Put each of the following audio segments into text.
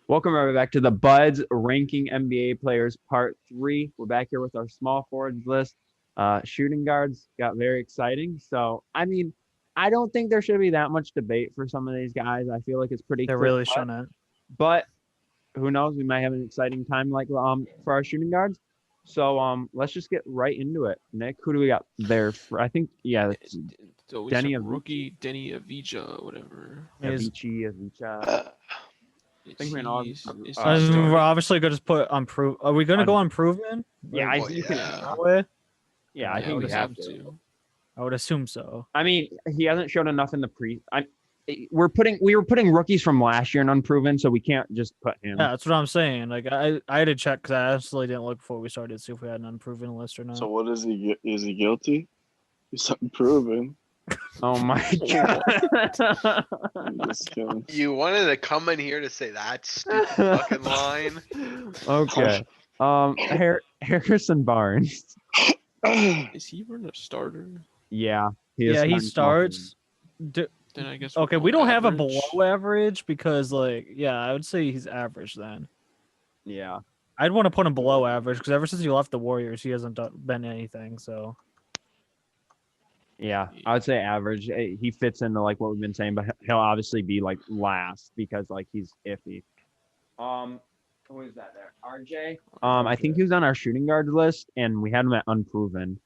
Welcome everybody back to the Buds Ranking NBA Players Part 3. We're back here with our small forwards list. Shooting guards got very exciting. So, I don't think there should be that much debate for some of these guys. I feel like it's pretty They're clear really cut. showing it. But who knows? We might have an exciting time for our shooting guards. So let's just get right into it. Nick, who do we got there? I think it's So we Denny have Avicii. rookie Denny Avicii, whatever. Avicii. think we're all- He's uh, he We're starting? obviously going to put on prove. Are we going to go on proven? Yeah, Like, I think you can. that way? Yeah, I Yeah, think we we have have to. to. I would assume so. I mean, he hasn't shown enough in the we were putting rookies from last year in unproven, so we can't just put him. Yeah, that's what I'm saying. Like I had to check because I absolutely didn't look before we started to see if we had an unproven list or not. So what is he? Is he guilty? He's unproven. Oh my god! I'm just kidding. You wanted to come in here to say that stupid fucking line? Okay. Harrison Barnes. Is he even a starter? Yeah. He is Yeah, he starting starts. Then I guess. Okay, we don't have a average. below average because, like, yeah, I would say he's average then. Yeah. I'd want to put him below average because ever since he left the Warriors, he hasn't been anything. So Yeah. I would say average. He fits into like what we've been saying, but he'll obviously be like last because like he's iffy. Who is that there? RJ. I think he was on our shooting guard list, and we had him at unproven.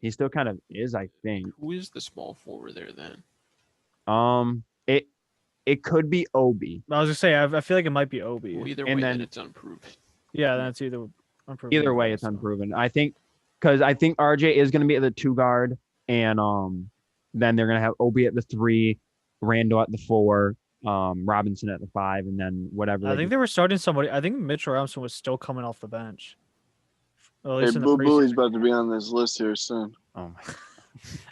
He still kind of is, I think. Who is the small forward there then? It could be Obi. I was gonna say I feel like it might be Obi. Well, either And way, then- then it's unproven. Yeah, that's either unproven. Either way, it's unproven. I think because I think RJ is going to be at the 2 guard, and then they're going to have Obi at the 3, Randall at the 4, Robinson at the 5, and then whatever. I think they were starting somebody. I think Mitchell Robinson was still coming off the bench. Well, at Hey, least in the Boo Booey's preseason. about to be on this list here soon. Oh my.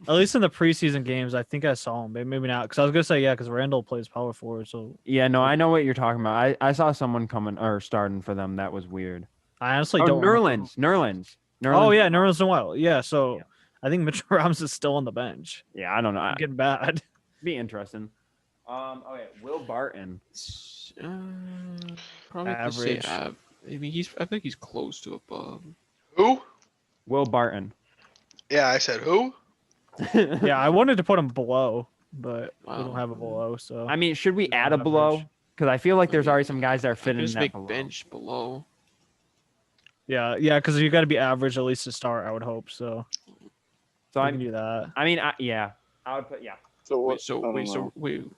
At least in the preseason games, I think I saw him. Maybe not, because I was gonna say because Randall plays power forward. So Yeah, no, I know what you're talking about. I saw someone coming or starting for them. That was weird. I honestly Oh, don't. remember. Nerlens. Oh yeah, Nerlens Noel. Yeah, so I think Mitchell Robinson's still on the bench. Yeah, I don't know. Getting bad. Be interesting. Okay, Will Barton. Probably have to say Average. I mean, I think he's close to above. Who? Will Barton. Yeah, I said who? Yeah, I wanted to put him below, but we don't Wow. have a below. So I mean, should we add a Average. below? Because I feel like there's already some guys that are fitting in Just that make below. bench below. yeah, because you got to be average at least to start. I would hope so. So I I can do that. mean, I would put So what? Wait, so I don't wait, know. so wait.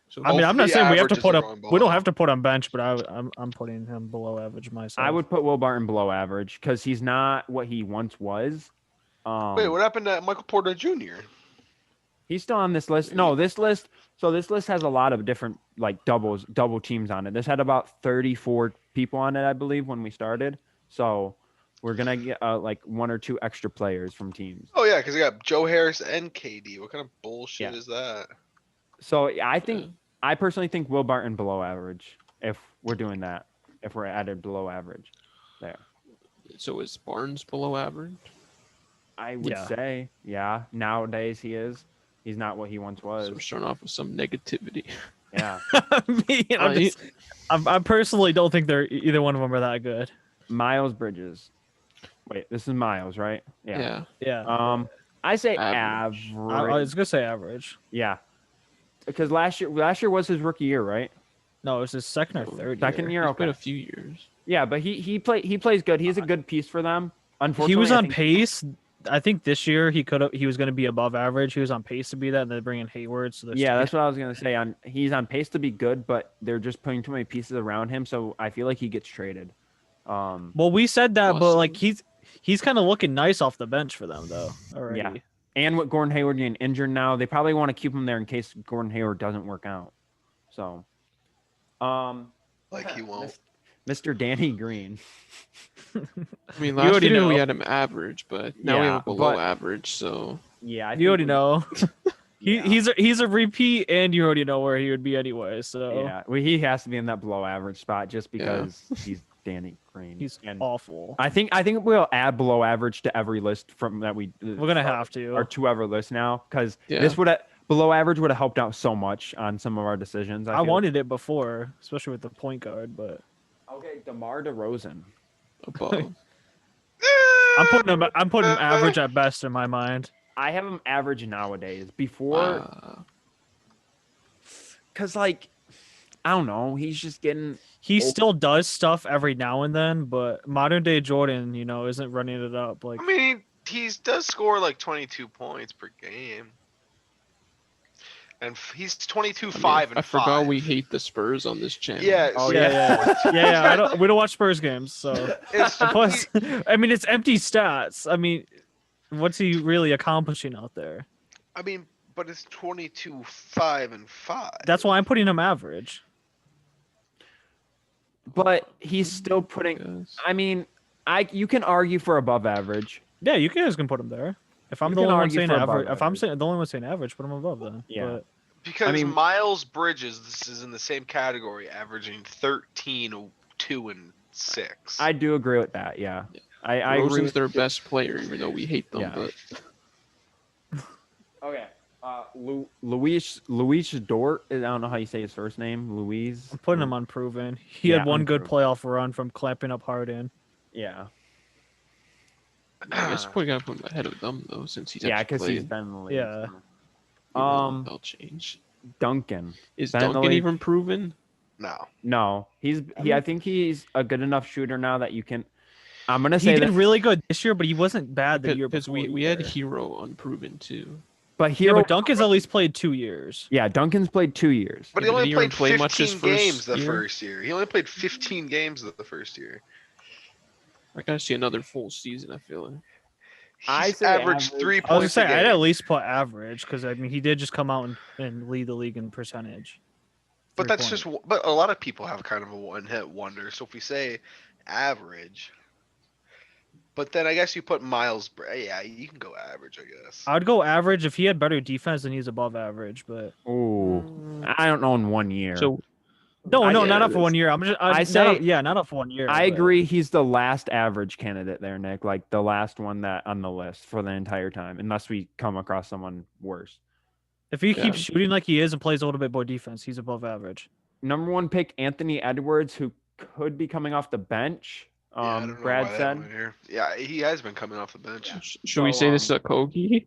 So I mean, I'm not Hopefully saying we have to average put is him. the wrong We don't below. have to put him bench, but I'm putting him below average myself. I would put Will Barton below average because he's not what he once was. Wait, what happened to Michael Porter Jr.? He's still on this list. No, this list. So this list has a lot of different like double teams on it. This had about 34 people on it, I believe, when we started. So we're gonna get like 1 or 2 extra players from teams. Oh yeah, because I got Joe Harris and KD. What kind of bullshit Yeah. is that? So I personally think Will Barton below average if we're doing that. If we're added below average, there. So is Barnes below average? I would Yeah. say, yeah. Nowadays he is. He's not what he once So was. we're starting off with some negativity. Yeah. I personally don't think they're either one of them are that good. Miles Bridges. Wait, this is Miles, right? Yeah. Yeah, I say Average. average. I was gonna say average. Yeah. Because last year was his rookie year, right? No, it was his second or third. Second year, It's been okay. a few years. Yeah, but he plays good. He's a good piece for them. Unfortunately, He was I on think- pace. I think this year he was going to be above average. He was on pace to be that, and they bring in Hayward. So Yeah, that's what I was gonna say. He's on pace to be good, but they're just putting too many pieces around him, so I feel like he gets traded. Well, we said that, but Awesome. like he's kind of looking nice off the bench for them though. Already. Yeah. And with Gordon Hayward getting injured now, they probably want to keep him there in case Gordon Hayward doesn't work out. So, Like he won't. Mr. Danny Green. I mean, You last already year we know. had him average, but now we Yeah, have him below but- average. So Yeah, You already know. Yeah. He's a repeat, and you already know where he would be anyway. So Yeah, well, he has to be in that below average spot just because he's Danny Green. he's and awful. I think we'll add below average to every list from that we. We're gonna have to. Our 2 ever list now because Yeah. this would below average would have helped out so much on some of our decisions. I feel. wanted it before, especially with the point guard, but Okay, Demar Derozan. Above. I'm putting him average at best in my mind. I have him average nowadays. Before, cause like, I don't know, he's just getting. He still does stuff every now and then, but modern day Jordan, isn't running it up like. I mean, he does score like 22 points per game. And he's 22, 5, and I forgot 5. we hate the Spurs on this channel. Yeah. Oh, so Yeah. We don't watch Spurs games, so. It's, Plus, I mean, it's empty stats. I mean, what's he really accomplishing out there? I mean, but it's 22, 5, and 5. That's why I'm putting him average. But he's still putting. I mean, you can argue for above average. Yeah, you guys can put him there. If I'm You the can only one argue saying for above average, if I'm average. saying the only one saying average, put him above then. Yeah. But Because I mean- Miles Bridges, this is in the same category, averaging 13, 2, and 6. I do agree with that. Yeah, I agree. Rosen's With, their best player, even though we hate them. Yeah. But okay, Luis Dort. I don't know how you say his first name. Luis. I'm putting him unproven. He Yeah, had one good unproven. playoff run from clamping up Harden. Yeah. I guess we gotta put him ahead of them though, since he's Yeah, actually because he's played. been in the league. Yeah. so. They'll change. Duncan. Is Ben Duncan Lee- even proven? No. No, I think he's a good enough shooter now that you can. I'm gonna say He did that, really good this year, but he wasn't bad the year Because before. we had either. Hero unproven too. but Yeah, Hero. but Duncan's at least played 2 years. Yeah, Duncan's played 2 years. But Yeah, he only did he even played play much his 15 games first the year? first year. He only played 15 games the first year. I gotta see another full season. I feel like. I He's say averaged average. 3 I was gonna points say a I'd game. at least put average because I mean he did just come out and lead the league in percentage. But that's 3 just, point. but a lot of people have kind of a one-hit wonder. So if we say average, but then I guess you put yeah, you can go average, I guess. I'd go average if he had better defense, then he's above average. But Ooh, I don't know in 1 year. So no, I- not yeah, up for 1 year. I'm just I not say- up- yeah, not up for 1 year. I but- agree. He's the last average candidate there, Nick. Like the last one that on the list for the entire time, unless we come across someone worse. If he Yeah. keeps shooting like he is and plays a little bit more defense, he's above average. Number 1 pick, Anthony Edwards, who could be coming off the bench. Yeah, I don't know Brad why that said. went here. Yeah, he has been coming off the bench. should we So, say this is a Kogi?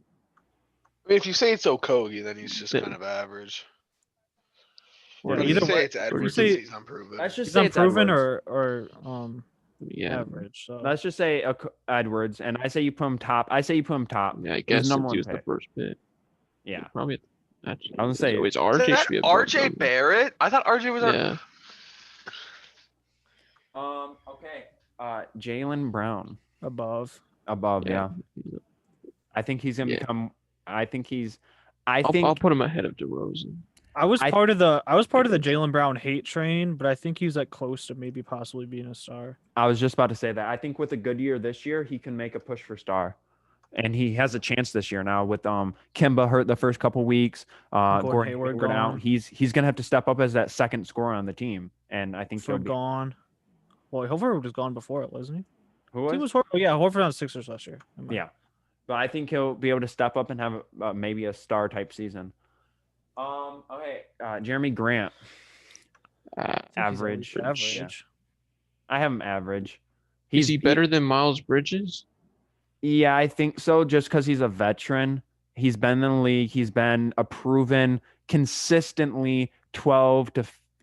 I mean, if you say it's Okogie, then he's just Yeah. kind of average. Yeah, But if either you say way- it's Edwards, say- he's unproven. Let's just He's say it's unproven Edwards. or Yeah. average. So Let's just say Edwards, and I say you put him top. I say you put him top. Yeah, I He's guess number since he one was the pick. first pick. Yeah. Probably. Actually, I was gonna say- it's Is RJ that should be above RJ them. Barrett? I thought RJ was our. Yeah. Okay. Jalen Brown above. above. Yeah. Yeah. I think he's gonna Yeah. become. I think he's. I'll think put him ahead of DeRozan. I was I- part of the Jalen Brown hate train, but I think he's like close to maybe possibly being a star. I was just about to say that. I think with a good year this year, he can make a push for star. And he has a chance this year now with Kimba hurt the first couple weeks. Gordon Hayward Hayward out. gone. He's gonna have to step up as that second scorer on the team. And I think he'll Horford be. gone. Well, Horford was gone before it, wasn't he? Who He was? was yeah, Horford on the Sixers last year. Never mind. Yeah. But I think he'll be able to step up and have maybe a star type season. Okay. Jeremy Grant. Uh, I think he's at Average. least Average. Yeah. I have him average. is he better than Miles Bridges? Yeah, I think so. Just because he's a veteran, he's been in the league. He's been a proven, consistently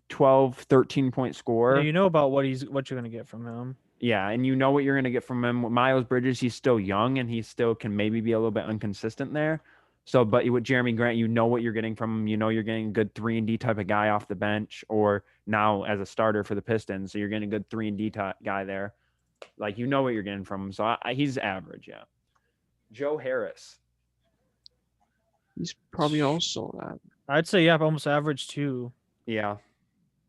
13 point scorer. Yeah, you know about what you're gonna get from him. Yeah, and you know what you're gonna get from him. With Miles Bridges, he's still young and he still can maybe be a little bit inconsistent there. So, but with Jeremy Grant, you know what you're getting from him. You know you're getting a good 3-and-D type of guy off the bench, or now as a starter for the Pistons. So you're getting a good 3-and-D guy there. Like you know what you're getting from him. So he's average, yeah. Joe Harris. He's probably also that. I'd say yeah, almost average too. Yeah.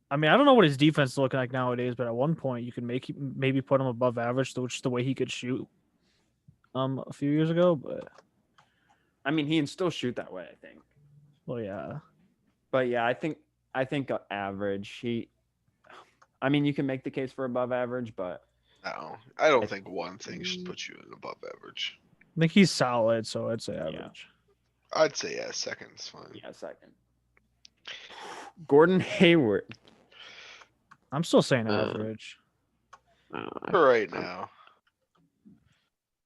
I mean, I don't know what his defense is looking like nowadays, but at one point you could maybe put him above average, which is the way he could shoot. A few years ago, but I mean, he can still shoot that way, I think. well, yeah. But yeah, I think average. I mean, you can make the case for above average, but No, I don't think one thing should put you in above average. I think he's solid, so I'd say average. I'd say yeah, second's fine. Yeah, second. Gordon Hayward. I'm still saying Uh, average. For right now.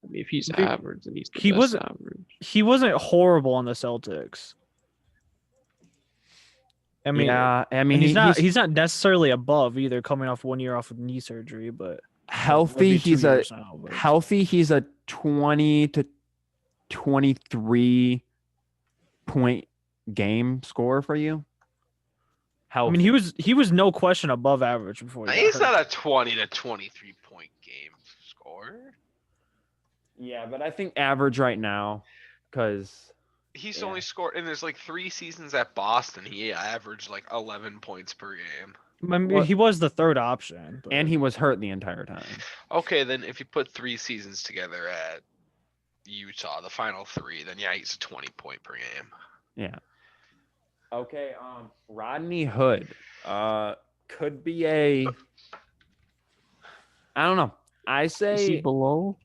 I mean, if he's Dude, average, then he's the he best wasn't- average. He wasn't horrible on the Celtics. I mean, yeah, I and mean, he's not necessarily above either, coming off 1 year off of knee surgery, but healthy. maybe 2 He's a years now, but- healthy. He's a 20 to 23 point game scorer for you. I Healthy. mean, he was no question above average before. He got He's hurt. not a 20 to 23 point game scorer. Yeah, but I think average right now, because He's Yeah. only scored, and there's like 3 seasons at Boston. He averaged like 11 points per game. I mean, What- he was the third option, but and he was hurt the entire time. Okay, then if you put 3 seasons together at Utah, the final 3, then yeah, he's a 20 point per game. Yeah. Okay. Rodney Hood. Could be a. I don't know. I Is he say. below?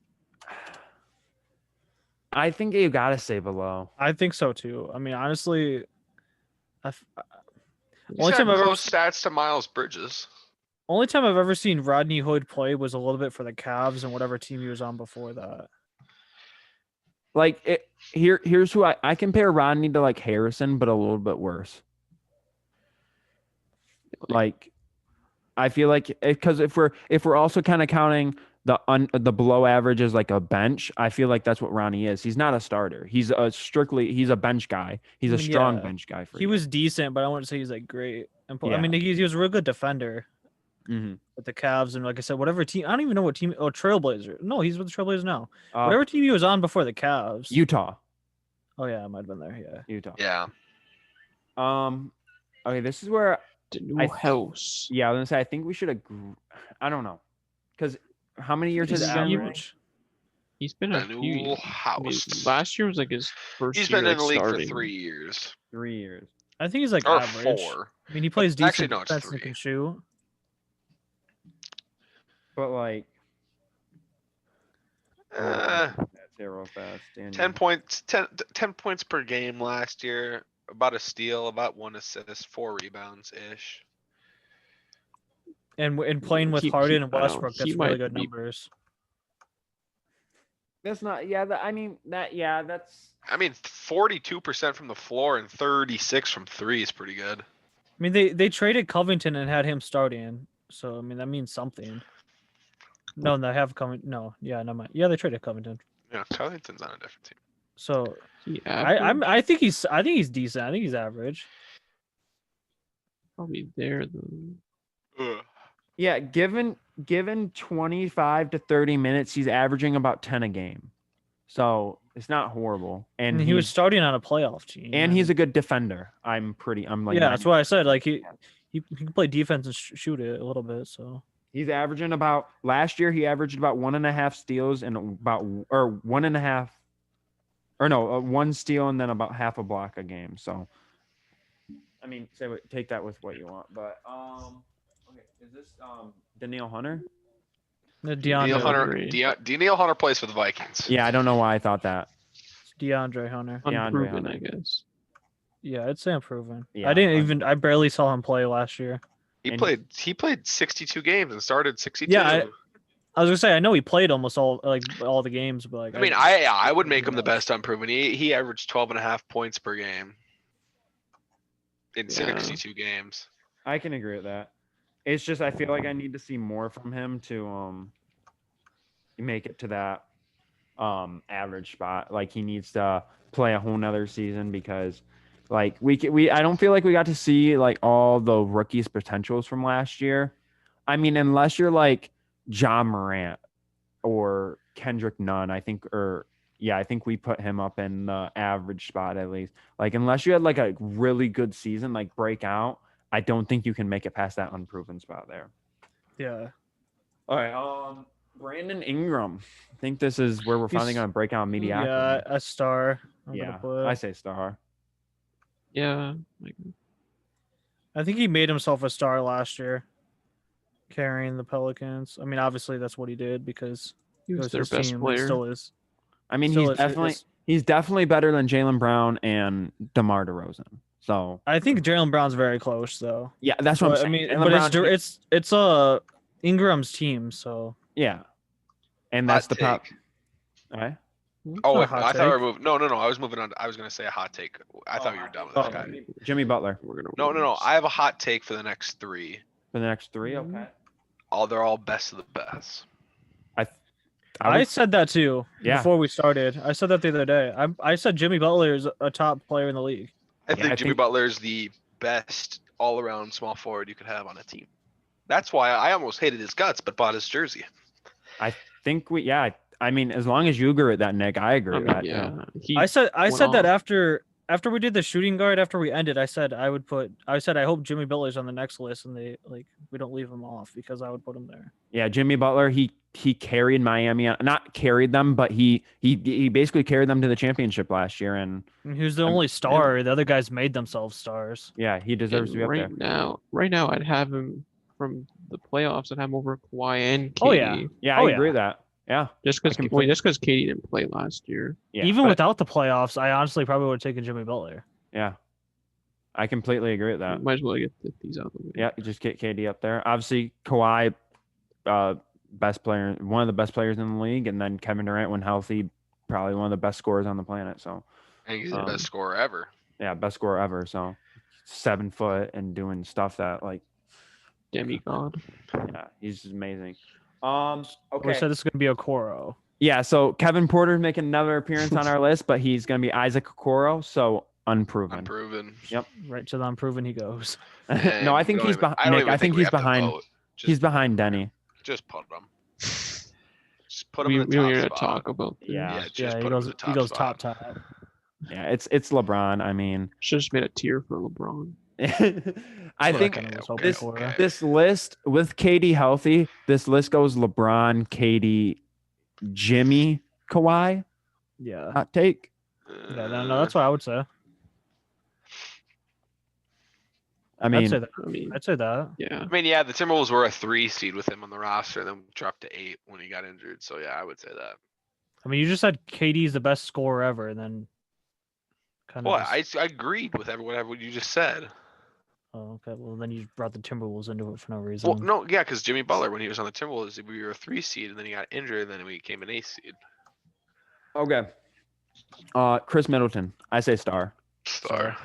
I think you gotta say below. I think so too. I mean, honestly, He's Only got time I've ever close stats to Miles Bridges. only time I've ever seen Rodney Hood play was a little bit for the Cavs and whatever team he was on before that. Like here's who I compare Rodney to like Harrison, but a little bit worse. Like, I feel like because if we're also kind of counting the below average as like a bench, I feel like that's what Ronnie is. He's not a starter. He's a bench guy. He's I a mean, strong yeah, bench guy for He you. was decent, but I wouldn't say he's like great. And I Yeah. mean, he was a real good defender Mhm. with the Cavs, and like I said, whatever team, I don't even know what team. Oh, Trailblazer. No, he's with the Trailblazers now. Whatever team he was on before the Cavs. Utah. Oh yeah, I might have been there. Yeah. Utah. Yeah. Okay, this is where The new I- house. yeah, I was gonna say I think we should agree. I don't know, because how many years has He's he been? average. He's been The a few new years. I mean, house. last year was like his first He's year been in the like, league starting. for 3 years. 3 years. I think he's like Or average. 4. I mean, he plays decent Actually, no, it's defense and 3. can shoot. But like, Uh, that's it real fast. 10 points, 10 points per game last year. About a steal, about 1 assist, 4 rebounds ish. And playing with He- Harden and I know, Westbrook, he that's really might good be- numbers. That's not. Yeah, I mean that. Yeah, that's. I mean, 42% from the floor and 36 from 3 is pretty good. I mean, they traded Covington and had him starting, so I mean that means something. No, they have Covington. No, yeah, no, yeah, they traded Covington. Yeah, Covington's on a different team. So He I think he's decent. I think he's average. probably there though. Ugh. Yeah, given 25 to 30 minutes, he's averaging about 10 a game. So it's not horrible. And And he was starting on a playoff team. and he's a good defender. I'm like yeah, that's why I said like he can play defense and shoot it a little bit. So he's averaging about last year he averaged about 1.5 steals and about or 1.5 or no, 1 steal and then about half a block a game. So I mean, take that with what you want. But okay, is this Daniil Hunter? Daniil DeAndre Hunter, Daniil Hunter plays for the Vikings. Yeah, I don't know why I thought that. DeAndre Hunter. DeAndre Unproven, Hunter. I guess. Yeah, I'd say improving. Yeah, I barely saw him play last year. He And- played 62 games and started 62. Yeah, I was gonna say I know he played almost all the games, but like I mean, I would make him the best unproven. He averaged 12.5 points per game in Yeah. 62 games. I can agree with that. It's just I feel like I need to see more from him to make it to that average spot. Like he needs to play a whole nother season because like I don't feel like we got to see like all the rookies' potentials from last year. I mean, unless you're like John Morant or Kendrick Nunn, I think we put him up in the average spot at least. Like unless you had like a really good season, like breakout, I don't think you can make it past that unproven spot there. yeah. All right, Brandon Ingram. I think this is where we're finally He's- going to break out mediocrity. Yeah, a star. I'm gonna Yeah, put. I say star. Yeah. Like, I think he made himself a star last year, carrying the Pelicans. I mean, obviously that's what he did because he it was was their his best team. And player. still is. I mean, Still he's is- definitely He's definitely better than Jalen Brown and Demar Derozan. So I think Jalen Brown's very close though. yeah, that's what I'm But, I saying. mean, Jalen but Brown, it's Ingram's team, so yeah, and that's Hot the prop. take. All right. Oh, not a wait, hot I thought we were take. moving. No. I was moving on. I was gonna say a hot take. I thought you were done with this Oh, guy. Jimmy Butler We're gonna No. lose. I have a hot take for the next 3. for the next 3. Okay. They're all best of the best. I would- said that too Yeah. before we started. I said that the other day. I said Jimmy Butler is a top player in the league. I Yeah, think I Jimmy think- Butler is the best all-around small forward you could have on a team. That's why I almost hated his guts, but bought his jersey. I think I mean, as long as you agree with that, Nick, I agree I with mean, that. yeah. He I said went that off. after we did the shooting guard, after we ended, I said I hope Jimmy Butler's on the next list and we don't leave him off because I would put him there. Yeah, Jimmy Butler, he carried Miami, not carried them, but he basically carried them to the championship last year, and And he was the I'm- only star. The other guys made themselves stars. yeah, he deserves to be up there. Right now, I'd have him from the playoffs. I'd have him over Kawhi and KD. Oh, yeah. Yeah, Oh, I yeah. agree with that. Yeah, Just I can because KD didn't play last year. yeah, Even but- without the playoffs, I honestly probably would have taken Jimmy Butler. yeah, I completely agree with that. Might as well get these out of the way. Yeah, just get KD up there. Obviously, Kawhi, best player, one of the best players in the league, and then Kevin Durant, when healthy, probably one of the best scorers on the planet. So And he's the Um, best scorer ever. yeah, best scorer ever. So 7 foot and doing stuff that like Demigod. yeah, he's just amazing. We Okay. said this is gonna be a Okoro. Yeah, so Kevin Porter's making another appearance on our list, but he's going to be Isaac Okoro, so unproven. Unproven. Yep. Right to the unproven he goes. No, I think he's behind. Nick, I think he's behind. He's behind Denny. Just put him. Just put him We in the don't top need to spot. talk about this. Yeah. Yeah, just Yeah, put he him goes in the he goes spot. top. Yeah, it's LeBron. I mean, Should just made a tier for LeBron. I what think kinda was hoping this for. this list with KD healthy, this list goes LeBron, KD, Jimmy, Kawhi. Yeah. Hot take. Yeah, no, that's what I would say. I mean, I'd say that. I mean, I'd say that. yeah. I mean, yeah, the Timberwolves were a 3 seed with him on the roster, then dropped to 8 when he got injured. So yeah, I would say that. I mean, you just said KD's the best scorer ever, and then kind of. Well, I agreed with whatever you just said. Oh, okay. Well, then you brought the Timberwolves into it for no reason. Well, no, yeah, because Jimmy Butler, when he was on the Timberwolves, we were a 3 seed, and then he got injured, and then we became an 8 seed. okay. Chris Middleton. I say star. Star.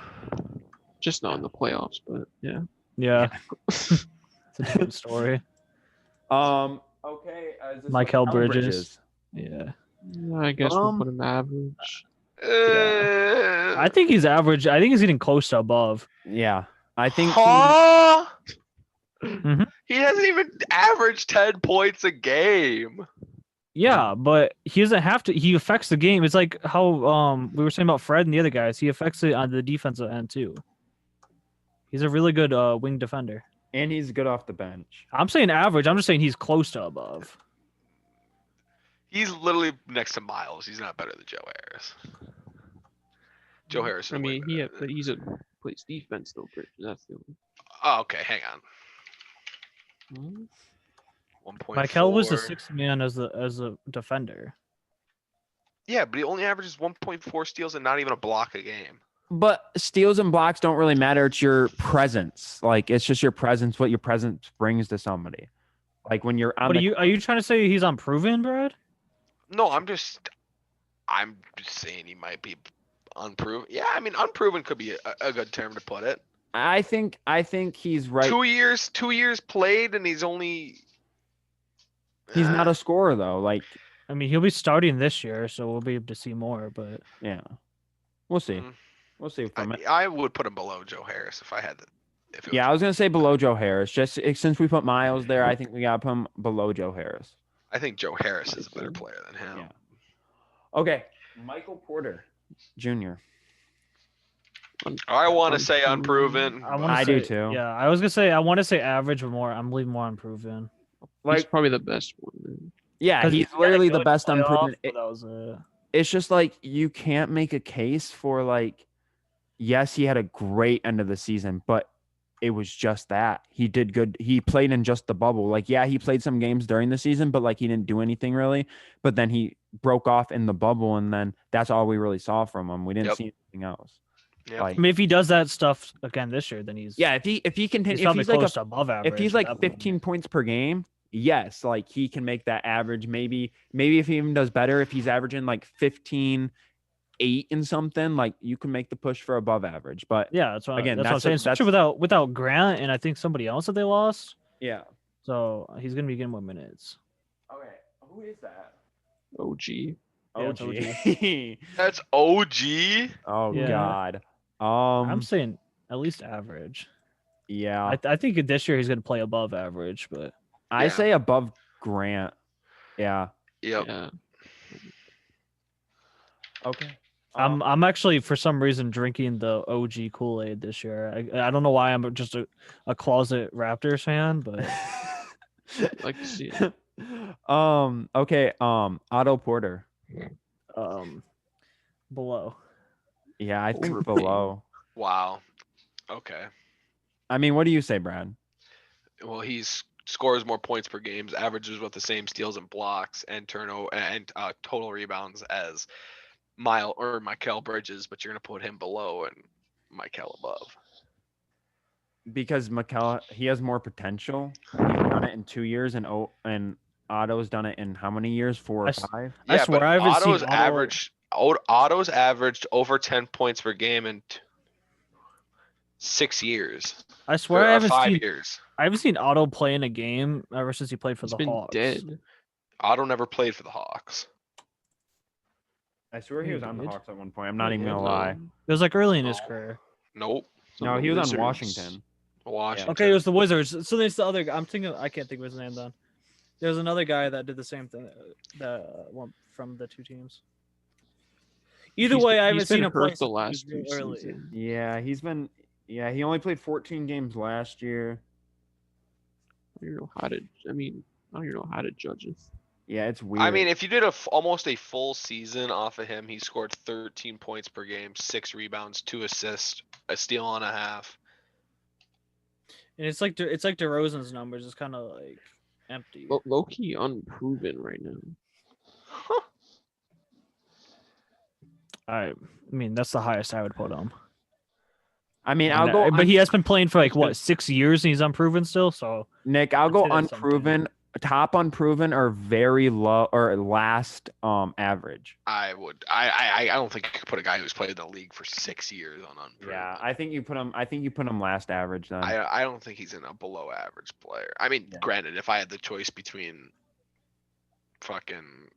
Just not in the playoffs, but yeah. Yeah. It's a different story. Okay. Mikal Bridges. Yeah. I guess we'll Um, put him average. I think he's average. I think he's getting close to above. Yeah, I think. Huh? Mhm. He hasn't even averaged 10 points a game. Yeah, but he doesn't have to. He affects the game. It's like how we were saying about Fred and the other guys. He affects it on the defensive end too. He's a really good wing defender. And he's good off the bench. I'm saying average. I'm just saying he's close to above. He's literally next to Miles. He's not better than Joe Harris. Joe Harris. I is way mean, better but than- he's a plays defense though, Bridges. That's the only. Oh, okay, hang on. Hmm? 1.4. Michael was the sixth man as a defender. Yeah, but he only averages 1.4 steals and not even a block a game. But steals and blocks don't really matter. It's your presence. Like it's just your presence, what your presence brings to somebody. Like when you're on But the are you trying to say he's unproven, Brad? No, I'm just saying he might be unproven. Yeah, I mean, unproven could be a good term to put it. I think he's right. 2 years played, and he's only. He's not a scorer though. Like, I mean, he'll be starting this year, so we'll be able to see more. But yeah. We'll see. Mm. We'll see from it. I would put him below Joe Harris if I had to. If it Yeah, I was, was gonna say below Joe Harris. Just since we put Miles there, I think we gotta put him below Joe Harris. I think Joe Harris is a better player than him. Yeah. Okay. Michael Porter Jr. I want to say unproven. I do too. Yeah, I was gonna say I want to say average, but I'm leaving more unproven. He's Like, probably the best one. Then. yeah, 'Cause he's he had a literally the good best playoff, unproven. but that was it. It's just like you can't make a case for like, yes, he had a great end of the season, but it was just that. He did good. He played in just the bubble. Like, yeah, he played some games during the season, but like he didn't do anything really. But then he broke off in the bubble, and then that's all we really saw from him. We didn't Yep. see anything else. Yep. Like, I mean, if he does that stuff again this year, then he's yeah, if he he's continues, if probably he's like close to above average. if he's at like that point. 15 points per game, yes, like he can make that average. Maybe if he even does better, if he's averaging like 15, 8 and something, like you can make the push for above average. But Yeah, that's what Again, that's what I'm that's a- saying. Especially without Grant and I think somebody else that they lost. yeah. So he's gonna be getting more minutes. Okay, who is that? OG. Yeah, it's OG. That's OG. Oh Yeah. God. I'm saying at least average. Yeah. I think this year he's gonna play above average, but I Yeah. say above Grant. Yeah. Yep. Yeah. Okay. I'm actually for some reason drinking the OG Kool-Aid this year. I don't know why I'm just a closet Raptors fan, but Like to see it. Okay. Otto Porter. below. Yeah, I think Overpaid. below. Wow. Okay. I mean, what do you say, Brad? Well, scores more points per game, averages with the same steals and blocks and total rebounds as Mikal Bridges, but you're gonna put him below and Mikal above. Because Mikal, he has more potential. He's done it in 2 years, and Otto's done it in how many years? 4 I or s- 5. I swear I haven't seen Otto's averaged over 10 points per game in 6 years. I swear Or I haven't 5 seen years. Otto play in a game ever since he played for He's the been Hawks. dead. Otto never played for the Hawks. I swear he He was on the did. Hawks at one point. I'm not even Yeah, gonna no. lie. It was like early in his No. career. Nope. Some No, of the he was on Wizards. Washington. Washington. Okay, it was the Wizards. So there's the other guy. I can't think of his name then. There's another guy that did the same thing that went from the two teams. Either way, I haven't he's been seen him play hurt the last since he 2 was real early. seasons. Yeah, he's been. Yeah, he only played 14 games last year. I don't even know how to. I mean, I don't even know how to judge it. Yeah, it's weird. I mean, if you did almost a full season off of him, he scored 13 points per game, 6 rebounds, 2 assists, a steal and a half. And it's like DeRozan's numbers. It's kind of like empty. Low key unproven right now. I mean, that's the highest I would put him. I mean, And I'll go. but he has been playing for like He's been- what 6 years, and he's unproven still. So Nick, I'll I'd go say that's something. unproven, top unproven, or very low or last average. I don't think you could put a guy who's played in the league for 6 years on unproven. Yeah, I think you put him last average then. I don't think he's in a below average player. I mean, Yeah. granted, if I had the choice between fucking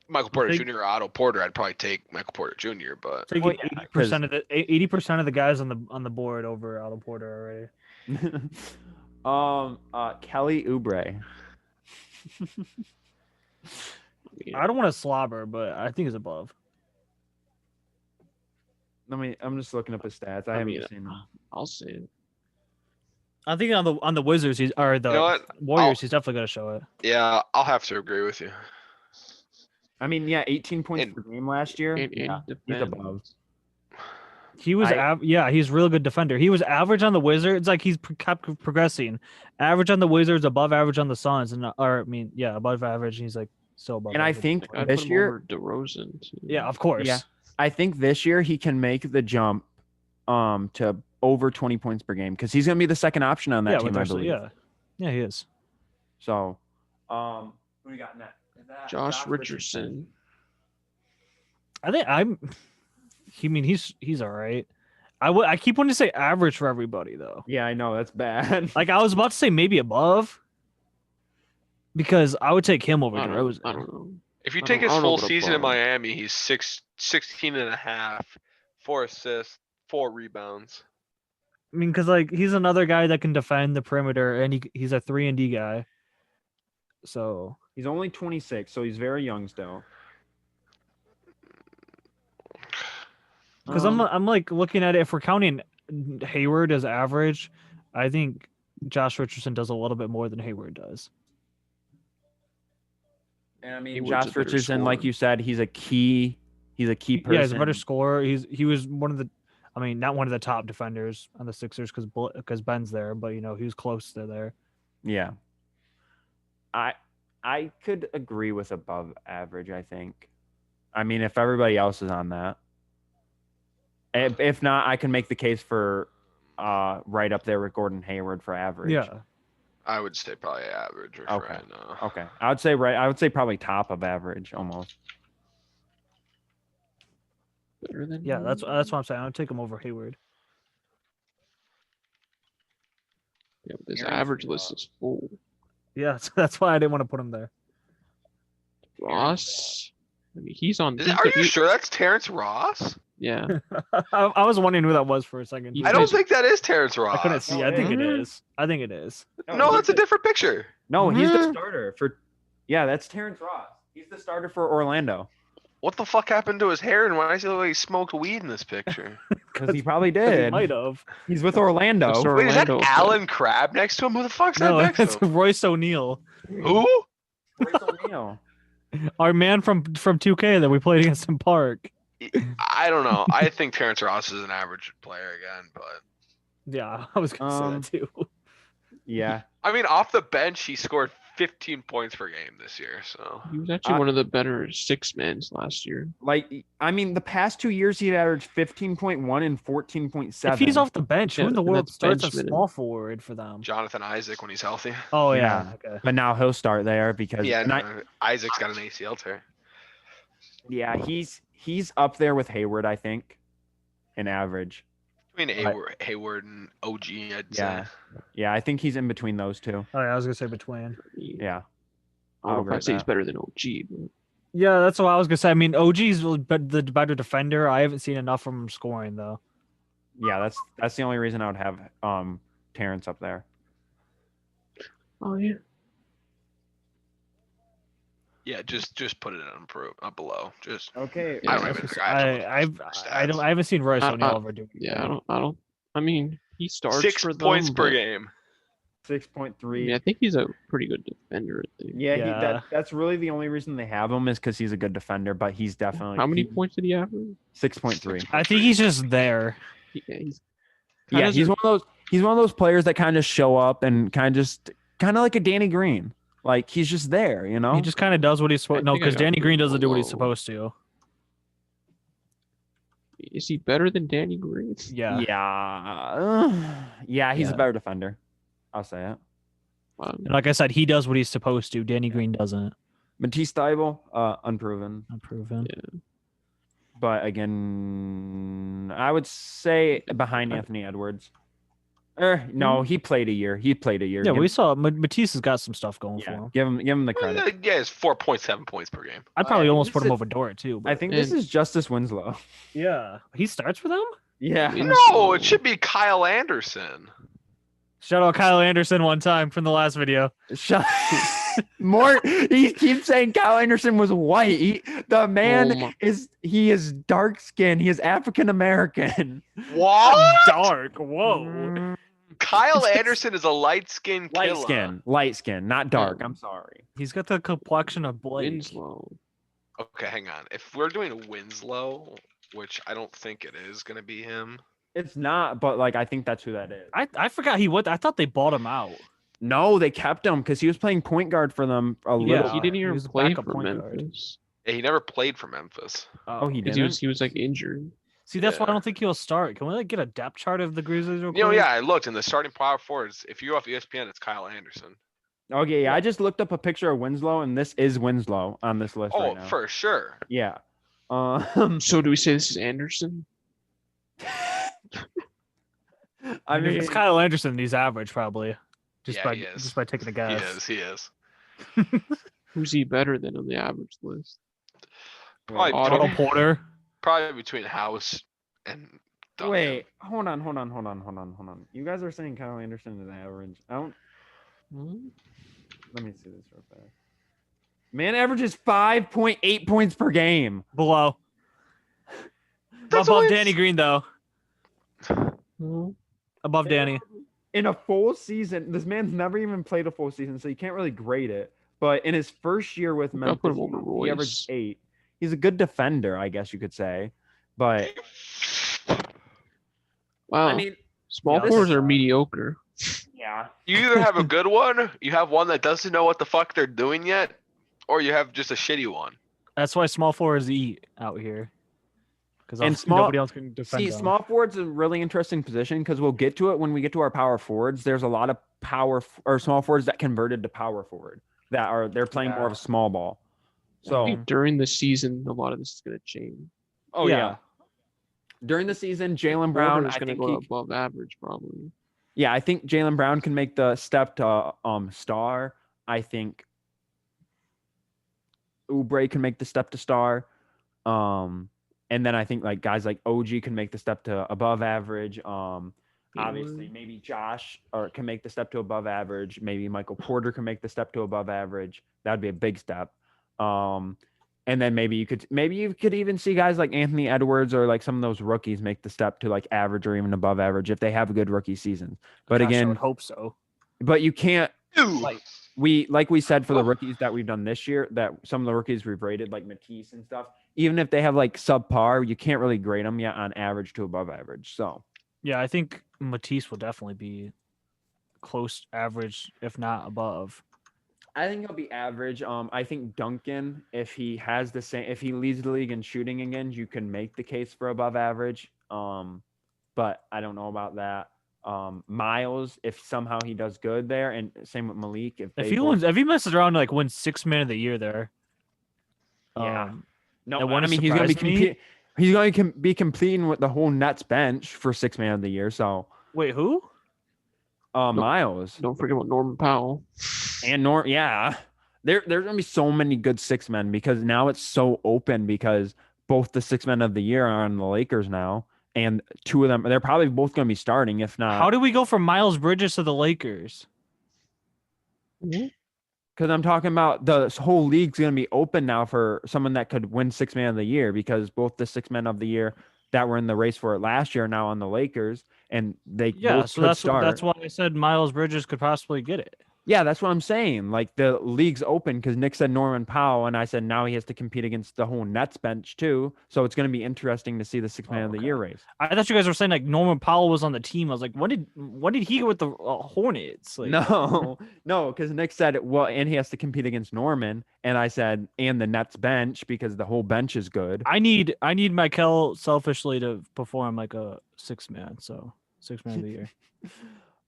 Michael Porter think- Jr. or Otto Porter, I'd probably take Michael Porter Jr. But taking Well, yeah, 80% of the 80% of the guys on the board over Otto Porter already. Kelly Oubre. Yeah. I don't want to slobber, but I think he's above. I'm just looking up his stats. I I haven't mean, seen them. I'll say it. I think on the Wizards or the You know what? Warriors, he's definitely gonna show it. yeah, I'll have to agree with you. I mean, yeah, 18 points And- per game last year. And Yeah, he's defend. above. He was he's a really good defender. He was average on the Wizards. Like he's kept progressing. Average on the Wizards, above average on the Suns, and above average. He's like still above. And I average. think I'd this put him year, over DeRozan too. yeah, of course. Yeah. I think this year he can make the jump to over 20 points per game because he's gonna be the second option on that team, with I our- believe. yeah, he is. So, who do we got next? Is that Josh Richardson. I think he's all right. I keep wanting to say average for everybody though. Yeah, I know that's bad. Like I was about to say maybe above because I would take him over I DeRozan. don't know. If you I take don't- his I don't know full about season in above. Miami, he's 16 and a half, 4 assists, 4 rebounds. I mean, because like he's another guy that can defend the perimeter, and he's a 3-and-D guy. So He's only 26, so he's very young still. because I'm like looking at it, if we're counting Hayward as average, I think Josh Richardson does a little bit more than Hayward does. And I mean, Hayward's a Josh better Richardson, like scorer. you said, he's a key person. Yeah, he's a better scorer. He was one of the. I mean, not one of the top defenders on the Sixers because Ben's there, but he was close to there. Yeah. I could agree with above average, I think. I mean, if everybody else is on that. If not, I can make the case for right up there with Gordon Hayward for average. Yeah. I would say probably average Okay. right now. Okay. I would say probably top of average almost. Better than Yeah, that's what I'm saying. I would take him over Hayward. Yeah, but this Aaron's average rough. list is full. Yeah, that's why I didn't want to put him there. Ross. I mean, he's on. Are you sure that's Terrence Ross? Yeah. I was wondering who that was for a second. You I don't think that is Terrence I Ross. couldn't see. No, I think it it is. I think it is. No, that's a different picture. No, he's the Mhm. starter for. Yeah, that's Terrence Ross. He's the starter for Orlando What the fuck happened to his hair and why does he look like he smoked weed in this picture? because he probably He did. might have. He's with Orlando. Just Wait, is that Orlando. Alan Crabb next to him? Who the fuck's that No, next it's to him? Royce O'Neal, Who? Royce O'Neal. our man from 2K that we played against in Park. I don't know. I think Terrence Ross is an average player again, but Yeah, I was gonna say that too. Yeah. I mean, off the bench, he scored 15 points per game this year. So He was actually one of the better 6-men last year. Like, I mean, the past 2 years he'd averaged 15.1 and 14.7. If he's off the bench, who Yeah, in the and world that's starts a bench minute. small forward for them? Jonathan Isaac when he's healthy. Oh Yeah. yeah. Okay. But now he'll start there because Yeah, and I- no, Isaac's got an ACL tear. yeah, he's up there with Hayward, I think, in average. I mean, Hayward and OG, I'd Yeah. say. Yeah, I think he's in between those two. Oh yeah, I was gonna say between. Yeah. I don't know if agree I'd with say he's that. better than OG, but Yeah, that's what I was gonna say. I mean, OG's the better defender. I haven't seen enough from him scoring though. Yeah, that's the only reason I would have Terrence up there. oh yeah. Yeah, just put it up below. Just Okay. Yeah, I don't even. I haven't seen Royce I- O'Neal ever do. Yeah, I don't. I mean, he starts 6 for points them, per but, game. 6.3. I mean, I think he's a pretty good defender. I think. Yeah, Yeah. that's really the only reason they have him is because he's a good defender, but he's definitely How many points did he average? 6.3. I think he's just there. Yeah, he's Yeah, kinda he's one of those players that kind of show up and kind of like a Danny Green. Like he's just there, you know? He just kind of does what he's supposed. No, think I because got Danny him Green doesn't do what he's below. supposed to. Is he better than Danny Green? Yeah. Yeah, he's Yeah. a better defender. I'll say it. And like I said, he does what he's supposed to. Danny Green doesn't. Matisse Thybulle, unproven. Unproven. Yeah. But again, I would say behind Anthony Edwards. No, he played a year. He played a year. Yeah, Give- we saw Matisse has got some stuff going for yeah, him. give him the credit. Yeah, it's 4.7 points per game. I'd probably almost this put him is- over Dort too. I But think this And- is Justice Winslow. yeah, he starts for them. Yeah. No, it should be Kyle Anderson. Shout out Kyle Anderson one time from the last video. Shut more. He keeps saying Kyle Anderson was white. The man Oh my- is dark skinned. He is African American. What? Dark. Whoa. Kyle Anderson is a light-skinned killer. Light skin, not dark. I'm sorry. He's got the complexion of Blake. Winslow. Okay, hang on. If we're doing a Winslow, which I don't think it is gonna be him. It's not, but like I think that's who that is. I forgot he went. I thought they bought him out. No, they kept him because he was playing point guard for them a Yeah. little. He didn't he even was a play backup for point guard. Memphis. Yeah, he never played for Memphis. Oh, he Because didn't. he was like injured. See, that's why I Yeah. don't think he'll start. Can we like get a depth chart of the Grizzlies real You know, quick? yeah, I looked in the starting power forwards. If you go off ESPN, it's Kyle Anderson. Okay, yeah, I just looked up a picture of Winslow, and this is Winslow on this list Oh, right now. for sure. Yeah. So do we say this is Anderson? I mean, It's Kyle Anderson. He's average probably. Yeah, he is. Just by taking a He guess. is. Who's he better than on the average list? Probably, Otto Otto between, Porter. probably between House and Duncan. wait, hold on. You guys are saying Kyle Anderson is average. I don't. Hmm? Let me see this real fast. Man averages 5.8 points per game. Below. That's Above only- Danny Green though. No. Above Danny. In a full season, this man's never even played a full season, so you can't really grade it. But in his first year with I'll Memphis, put him over he Royce. averaged 8. He's a good defender, I guess you could say. But Wow. I mean, Small this forwards is- are mediocre. yeah. You either have a good one, you have one that doesn't know what the fuck they're doing yet, or you have just a shitty one. That's why small forwards eat out here. Because And small- nobody else can defend See, them. small forward's a really interesting position because we'll get to it when we get to our power forwards. There's a lot of or small forwards that converted to power forward they're playing more of a small ball. I So, think during the season, a lot of this is going to change. oh Yeah. yeah. During the season, Jalen Brown, is I going to think go above average probably. yeah, I think Jalen Brown can make the step to star. I think Oubre can make the step to star. And then I think like guys like OG can make the step to above average. Obviously, maybe Josh can make the step to above average. Maybe Michael Porter can make the step to above average. That would be a big step. And then maybe you could even see guys like Anthony Edwards or like some of those rookies make the step to like average or even above average if they have a good rookie season. But Gosh, I again, would hope so. but you can't Ew. like we said for the rookies that we've done this year, that some of the rookies we've rated like Matisse and stuff, even if they have like subpar, you can't really grade them yet on average to above average. So Yeah, I think Matisse will definitely be close average, if not above. I think he'll be average. I think Duncan, if he leads the league in shooting again, you can make the case for above average. But I don't know about that. Miles, if somehow he does good there, and same with Malik. If he messes around like wins 6th man of the year there. Yeah. that no, I wouldn't mean he's gonna be surprise me. competing. He's going to be competing with the whole Nets bench for 6th man of the year. So Wait, who? Miles Don't forget about Norman Powell. and yeah, there's gonna be so many good 6 men because now it's so open because both the 6 men of the year are on the Lakers now, and 2 of them they're probably both gonna be starting if not. How do we go from Miles Bridges to the Lakers? Because I'm talking about the whole league's going to be open now for someone that could win 6 man of the year because both the 6 men of the year that were in the race for it last year are now on the Lakers and they Yeah, both so could that's start. why I said Miles Bridges could possibly get it. Yeah, that's what I'm saying. Like the league's open because Nick said Norman Powell and I said now he has to compete against the whole Nets bench too. So it's going to be interesting to see the 6 man of the year race. I thought you guys were saying like Norman Powell was on the team. I was like, when did he go with the Hornets? Like, No, because Nick said, well, and he has to compete against Norman. And I said, and the Nets bench because the whole bench is good. I need Michael selfishly to perform like a 6 man. So 6 man of the year.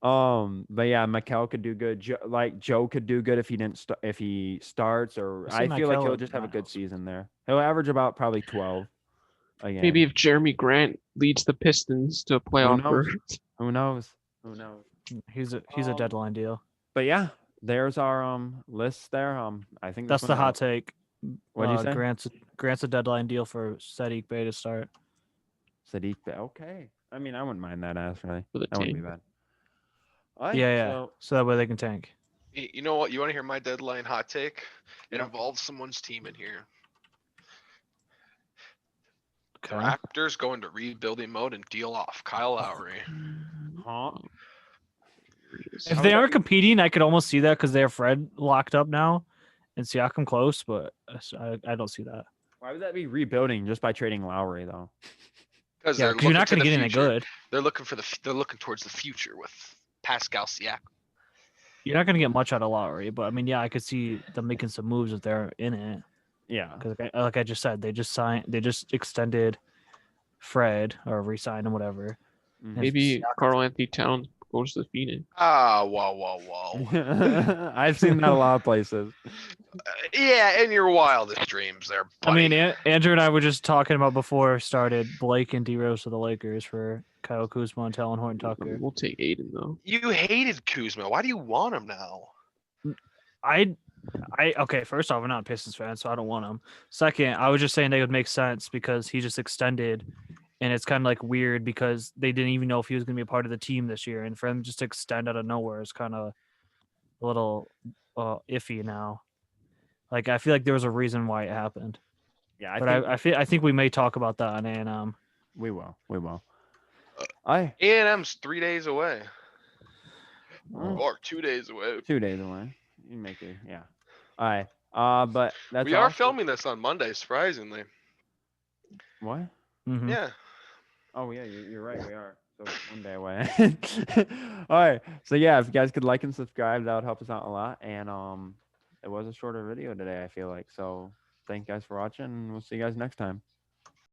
But yeah, Mikel could do good. Joe could do good if he starts, or I see I feel like Mikel he'll and just have a good Miles. season there. He'll average about probably 12 again. Maybe if Jeremy Grant leads the Pistons to a playoff knows? berth. Who knows? Who knows? He's a deadline deal. But yeah, there's our list there. I think That's this the one hot take. What'd you say? Grant's a deadline deal for Sadiq Bey to start. Sadiq. Okay. I mean, I wouldn't mind that actually. For the That wouldn't be team. bad. All right, Yeah. so- So that way they can tank. You know what? You want to hear my deadline hot take? It Yeah. involves someone's team in here. The Okay. Raptors go into rebuilding mode and deal off Kyle Lowry. Huh? If How they would aren't that competing, I could almost see that because they have Fred locked up now, and Siakam close. But I don't see that. Why would that be rebuilding just by trading Lowry though? Because Yeah, they're because you're looking not to going to the get anything future. good. They're looking towards the future with Pascal Siakam. You're not going to get much out of Lowry, but I mean, yeah, I could see them making some moves if they're in it. Yeah. Because like I just said, they just extended Fred or re-signed him, whatever. Mhm. Maybe Carl Anthony Towns goes to the Phoenix. Ah, whoa. I've seen that a lot of places. Yeah, in your wildest dreams there, I buddy. mean, Andrew and I were just talking about before it started Blake and D Rose to the Lakers for Kyle Kuzma and Talon Horton Tucker. We'll take Aiden though. You hated Kuzma. Why do you want him now? Okay, first off, I'm not a Pistons fan, so I don't want him. Second, I was just saying they would make sense because he just extended, and it's kind of like weird because they didn't even know if he was going to be a part of the team this year, and for him just to extend out of nowhere is kind of a little iffy now. Like I feel like there was a reason why it happened, Yeah, I think we may talk about that on A&M. we will. A&M's 3 days away. Oh. Or 2 days away. 2 days away. You make it, yeah. All right. But that's We are all? filming this on Monday, surprisingly. What? Mhm. Yeah. Oh yeah, you're right. We are. So So one day away. All right. So yeah, if you guys could like and subscribe, that would help us out a lot. And it was a shorter video today, I feel like. So thank you guys for watching, and we'll see you guys next time.